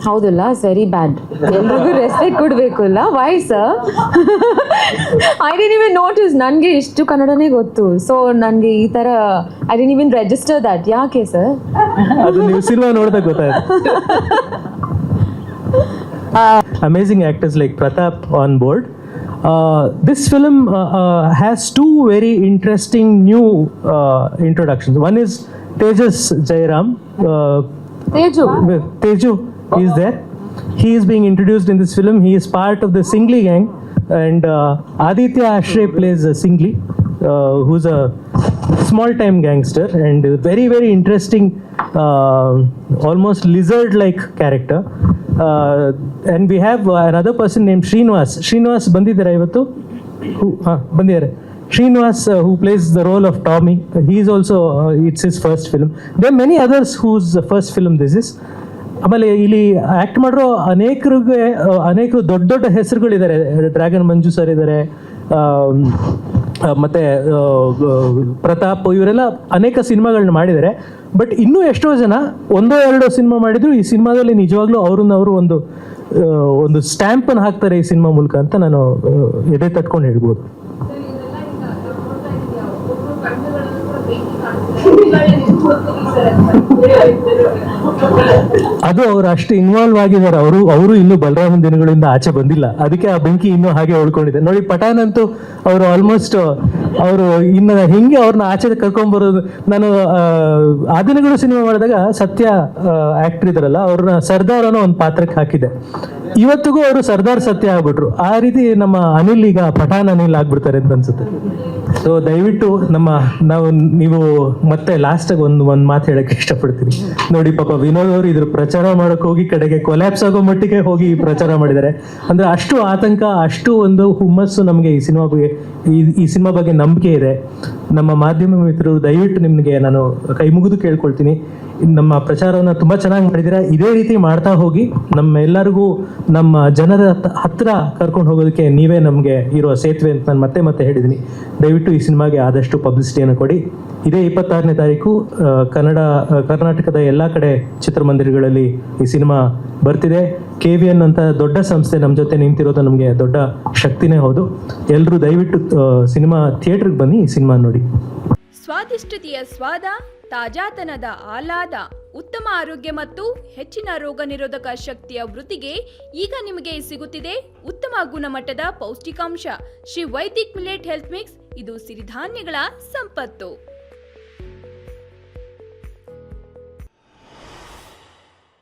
ಹೌದಲ್ಲ, very bad. ಎಲ್ರಿಗೂ respect ಕೊಡಬೇಕಲ್ಲ. Y sir? I did even notice, ನನಗೆ ಇಷ್ಟು ಕನ್ನಡನೇ ಗೊತ್ತು. ಸೊ ನನಗೆ ಈ ಥರ I did even register that. ಯಾಕೆ ಸರ್? ಅದು ನೀವು ಸಿನಿಮಾ ನೋಡಿದಾಗ ಗೊತ್ತಾಯ್ತು. Amazing actors like Pratap on board. This film has two very interesting new introductions. One is Tejas Jairam. Teju is there. He is being introduced in this film. He is part of the Singli gang, and Aditya Ashray plays Singli, who's a small-time gangster and very, very interesting, almost lizard-like character. And we have another person named Srinivas. Srinivas bandidara ivattu? Bandidare. Srinivas, who plays the role of Tommy. He is also, it's his first film. There are many others whose first film this is. ಆಮೇಲೆ ಇಲ್ಲಿ act ಮಾಡಿರೋ ಅನೇಕರು ದೊಡ್ಡ ದೊಡ್ಡ ಹೆಸರುಗಳಿದ್ದಾರೆ. Dragon ಮಂಜು sir ಇದ್ದಾರೆ, ಮತ್ತು ಪ್ರತಾಪ್, ಇವರೆಲ್ಲ ಅನೇಕ ಸಿನಿಮಾಗಳನ್ನ ಮಾಡಿದ್ದಾರೆ. ಬಟ್ ಇನ್ನೂ ಎಷ್ಟೋ ಜನ ಒಂದೋ ಎರಡೋ ಸಿನಿಮಾ ಮಾಡಿದ್ರು. ಈ ಸಿನಿಮಾದಲ್ಲಿ ನಿಜವಾಗ್ಲೂ ಅವರು ಒಂದು ಸ್ಟ್ಯಾಂಪನ್ನು ಹಾಕ್ತಾರೆ ಈ ಸಿನಿಮಾ ಮೂಲಕ ಅಂತ ನಾನು ಎದೆ ತಟ್ಕೊಂಡು ಹೇಳ್ಬೋದು. ಅದು ಅವ್ರು ಅಷ್ಟು ಇನ್ವಾಲ್ವ್ ಆಗಿದ್ದಾರೆ. ಅವರು ಇನ್ನೂ ಬಲರಾಮನ ದಿನಗಳಿಂದ ಆಚೆ ಬಂದಿಲ್ಲ, ಅದಕ್ಕೆ ಆ ಬೆಂಕಿ ಇನ್ನೂ ಹಾಗೆ ಉಳ್ಕೊಂಡಿದೆ. ನೋಡಿ, ಪಠಾನ್ ಅಂತೂ ಅವರು ಆಲ್ಮೋಸ್ಟ್ ಅವರು ಇನ್ನು ಹಿಂಗೆ ಅವ್ರನ್ನ ಆಚೆ ಕರ್ಕೊಂಡ್ಬರೋದು. ನಾನು ಆ ದಿನಗಳು ಸಿನಿಮಾ ಮಾಡಿದಾಗ ಸತ್ಯ ಆಕ್ಟರ್ ಇದಾರಲ್ಲ, ಅವ್ರನ್ನ ಸರ್ದಾರ್ ಅನ್ನೋ ಒಂದು ಪಾತ್ರಕ್ಕೆ ಹಾಕಿದೆ. ಇವತ್ತಿಗೂ ಅವರು ಸರ್ದಾರ್ ಸತ್ಯ ಆಗ್ಬಿಟ್ರು. ಆ ರೀತಿ ನಮ್ಮ ಅನಿಲ್ ಈಗ ಪಠಾನ್ ಅನಿಲ್ ಆಗ್ಬಿಡ್ತಾರೆ ಅಂತ ಅನ್ಸುತ್ತೆ. ಸೊ ದಯವಿಟ್ಟು ನೀವು ಮತ್ತೆ ಲಾಸ್ಟಾಗಿ ಒಂದು ಮಾತು ಹೇಳಕ್ಕೆ ಇಷ್ಟಪಡ್ತೀನಿ. ನೋಡಿ, ಪಾಪ ವಿನೋದ್ ಅವರು ಇದ್ರ ಪ್ರಚಾರ ಮಾಡಕ್ ಹೋಗಿ ಕಡೆಗೆ ಕೊಲ್ಯಾಪ್ಸ್ ಆಗೋ ಮಟ್ಟಿಗೆ ಹೋಗಿ ಪ್ರಚಾರ ಮಾಡಿದ್ದಾರೆ. ಅಂದ್ರೆ ಅಷ್ಟು ಆತಂಕ, ಅಷ್ಟು ಒಂದು ಹುಮ್ಮಸ್ಸು ನಮಗೆ ಈ ಸಿನಿಮಾ ಬಗ್ಗೆ ನಂಬಿಕೆ ಇದೆ. ನಮ್ಮ ಮಾಧ್ಯಮ ಮಿತ್ರರು ದಯವಿಟ್ಟು ನಿಮಗೆ ನಾನು ಕೈ ಮುಗಿದು ಕೇಳ್ಕೊಳ್ತೀನಿ, ನಮ್ಮ ಪ್ರಚಾರವನ್ನು ತುಂಬ ಚೆನ್ನಾಗಿ ಮಾಡಿದ್ದೀರಾ. ಇದೇ ರೀತಿ ಮಾಡ್ತಾ ಹೋಗಿ ನಮ್ಮೆಲ್ಲರಿಗೂ ನಮ್ಮ ಜನರ ಹತ್ರ ಕರ್ಕೊಂಡು ಹೋಗೋದಕ್ಕೆ ನೀವೇ ನಮಗೆ ಇರುವ ಸೇತುವೆ ಅಂತ ನಾನು ಮತ್ತೆ ಹೇಳಿದ್ದೀನಿ. ದಯವಿಟ್ಟು ಈ ಸಿನಿಮಾಗೆ ಆದಷ್ಟು ಪಬ್ಲಿಸಿಟಿಯನ್ನು ಕೊಡಿ. ಇದೇ 26ನೇ ತಾರೀಕು ಕರ್ನಾಟಕದ ಎಲ್ಲ ಕಡೆ ಚಿತ್ರಮಂದಿರಗಳಲ್ಲಿ ಈ ಸಿನಿಮಾ ಬರ್ತಿದೆ. KVN ಅಂತ ದೊಡ್ಡ ಸಂಸ್ಥೆ ನಮ್ಮ ಜೊತೆ ನಿಂತಿರೋದು ನಮಗೆ ದೊಡ್ಡ ಶಕ್ತಿನೇ ಹೌದು. ಎಲ್ಲರೂ ದಯವಿಟ್ಟು ಸಿನಿಮಾ ಥಿಯೇಟ್ರಿಗೆ ಬನ್ನಿ, ಈ ಸಿನಿಮಾ ನೋಡಿ. ಸ್ವಾದಿಷ್ಟತೆಯ ಸ್ವಾದ, ತಾಜಾತನದ ಆಹ್ಲಾದ, ಉತ್ತಮ ಆರೋಗ್ಯ ಮತ್ತು ಹೆಚ್ಚಿನ ರೋಗ ನಿರೋಧಕ ಶಕ್ತಿಯ ವೃದ್ಧಿಗೆ ಈಗ ನಿಮಗೆ ಸಿಗುತ್ತಿದೆ ಉತ್ತಮ ಗುಣಮಟ್ಟದ ಪೌಷ್ಟಿಕಾಂಶ. Shri Vaidik millet health mix. ಇದು ಸಿರಿಧಾನ್ಯಗಳ ಸಂಪತ್ತು.